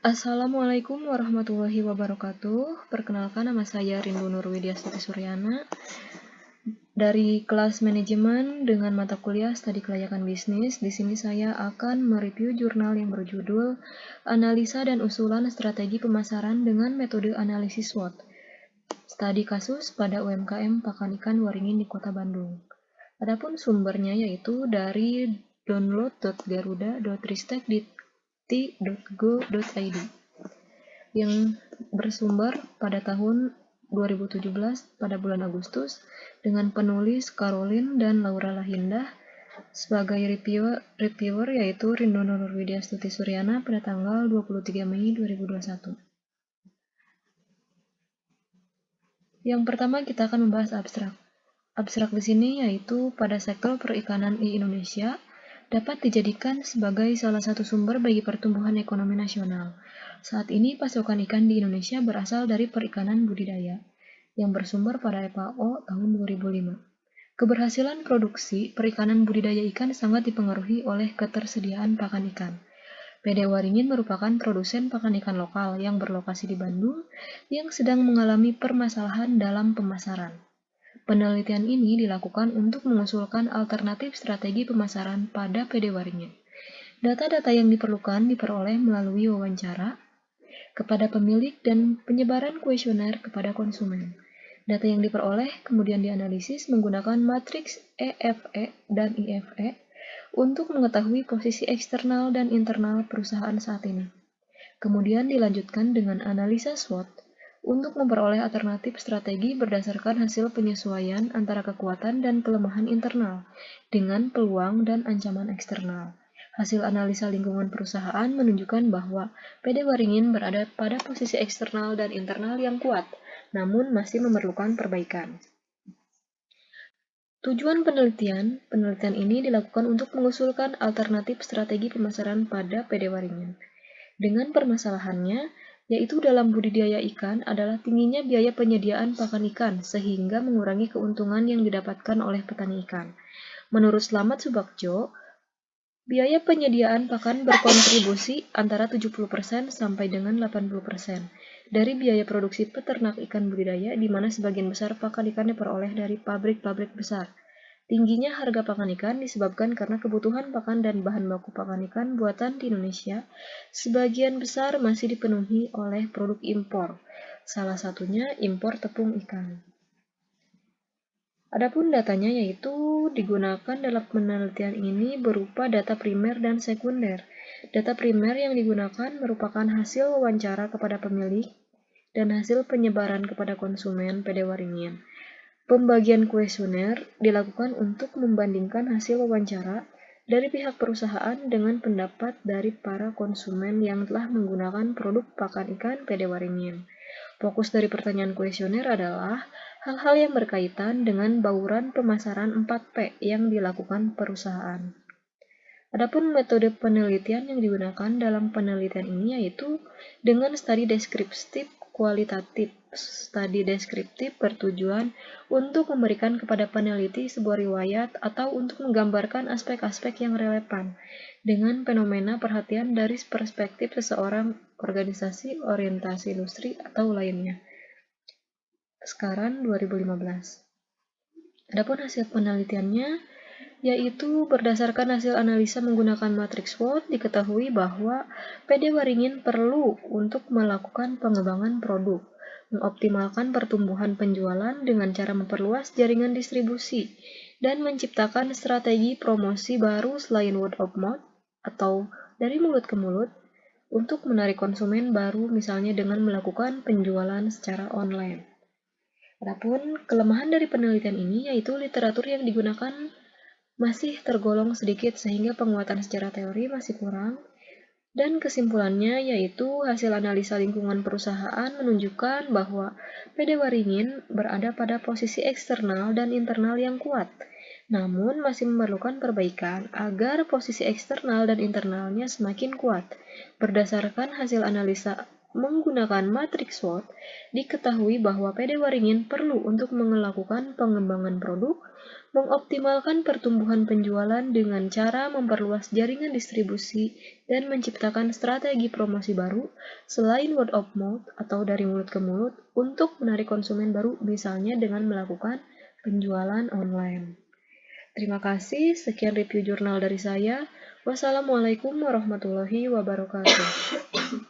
Assalamualaikum warahmatullahi wabarakatuh. Perkenalkan, nama saya Rindu Nurwidyastuti Suryana dari kelas manajemen dengan mata kuliah Studi Kelayakan Bisnis. Di sini saya akan mereview jurnal yang berjudul Analisa dan Usulan Strategi Pemasaran dengan Metode Analisis SWOT. Studi kasus pada UMKM Pakan Ikan Waringin di Kota Bandung. Adapun sumbernya yaitu dari download.garuda.ristek.go.id yang bersumber pada tahun 2017 pada bulan Agustus dengan penulis Caroline dan Laura Lahindah sebagai reviewer yaitu Rindu Nurwidyastuti Suryana pada tanggal 23 Mei 2021. Yang pertama kita akan membahas abstrak. Abstrak di sini yaitu pada sektor perikanan di Indonesia dapat dijadikan sebagai salah satu sumber bagi pertumbuhan ekonomi nasional. Saat ini pasokan ikan di Indonesia berasal dari perikanan budidaya yang bersumber pada FAO tahun 2005. Keberhasilan produksi perikanan budidaya ikan sangat dipengaruhi oleh ketersediaan pakan ikan. PD Waringin merupakan produsen pakan ikan lokal yang berlokasi di Bandung yang sedang mengalami permasalahan dalam pemasaran. Penelitian ini dilakukan untuk mengusulkan alternatif strategi pemasaran pada PD Waringin. Data-data yang diperlukan diperoleh melalui wawancara kepada pemilik dan penyebaran kuesioner kepada konsumen. Data yang diperoleh kemudian dianalisis menggunakan matriks EFE dan IFE untuk mengetahui posisi eksternal dan internal perusahaan saat ini. Kemudian dilanjutkan dengan analisa SWOT untuk memperoleh alternatif strategi berdasarkan hasil penyesuaian antara kekuatan dan kelemahan internal dengan peluang dan ancaman eksternal. Hasil analisa lingkungan perusahaan menunjukkan bahwa PD Waringin berada pada posisi eksternal dan internal yang kuat, namun masih memerlukan perbaikan. Tujuan penelitian ini dilakukan untuk mengusulkan alternatif strategi pemasaran pada PD Waringin. Dengan permasalahannya, yaitu dalam budidaya ikan adalah tingginya biaya penyediaan pakan ikan sehingga mengurangi keuntungan yang didapatkan oleh petani ikan. Menurut Slamet Subagjo, biaya penyediaan pakan berkontribusi antara 70% sampai dengan 80% dari biaya produksi peternak ikan budidaya di mana sebagian besar pakan ikan diperoleh dari pabrik-pabrik besar. Tingginya harga pakan ikan disebabkan karena kebutuhan pakan dan bahan baku pakan ikan buatan di Indonesia sebagian besar masih dipenuhi oleh produk impor, salah satunya impor tepung ikan. Adapun datanya yaitu digunakan dalam penelitian ini berupa data primer dan sekunder. Data primer yang digunakan merupakan hasil wawancara kepada pemilik dan hasil penyebaran kepada konsumen PD Waringin. Pembagian kuesioner dilakukan untuk membandingkan hasil wawancara dari pihak perusahaan dengan pendapat dari para konsumen yang telah menggunakan produk pakan ikan PD Waringin. Fokus dari pertanyaan kuesioner adalah hal-hal yang berkaitan dengan bauran pemasaran 4P yang dilakukan perusahaan. Adapun metode penelitian yang digunakan dalam penelitian ini yaitu dengan studi deskriptif kualitatif. Studi deskriptif bertujuan untuk memberikan kepada peneliti sebuah riwayat atau untuk menggambarkan aspek-aspek yang relevan dengan fenomena perhatian dari perspektif seseorang, organisasi, orientasi industri, atau lainnya. Sekarang 2015. Adapun hasil penelitiannya yaitu berdasarkan hasil analisa menggunakan matriks SWOT diketahui bahwa PD Waringin perlu untuk melakukan pengembangan produk, mengoptimalkan pertumbuhan penjualan dengan cara memperluas jaringan distribusi, dan menciptakan strategi promosi baru selain word of mouth atau dari mulut ke mulut untuk menarik konsumen baru misalnya dengan melakukan penjualan secara online. Adapun kelemahan dari penelitian ini yaitu literatur yang digunakan masih tergolong sedikit sehingga penguatan secara teori masih kurang, dan kesimpulannya yaitu hasil analisa lingkungan perusahaan menunjukkan bahwa PD Waringin berada pada posisi eksternal dan internal yang kuat, namun masih memerlukan perbaikan agar posisi eksternal dan internalnya semakin kuat. Berdasarkan hasil analisa menggunakan matriks SWOT, diketahui bahwa PD Waringin perlu untuk melakukan pengembangan produk, mengoptimalkan pertumbuhan penjualan dengan cara memperluas jaringan distribusi dan menciptakan strategi promosi baru selain word of mouth atau dari mulut ke mulut untuk menarik konsumen baru misalnya dengan melakukan penjualan online. Terima kasih, sekian review jurnal dari saya. Wassalamualaikum warahmatullahi wabarakatuh.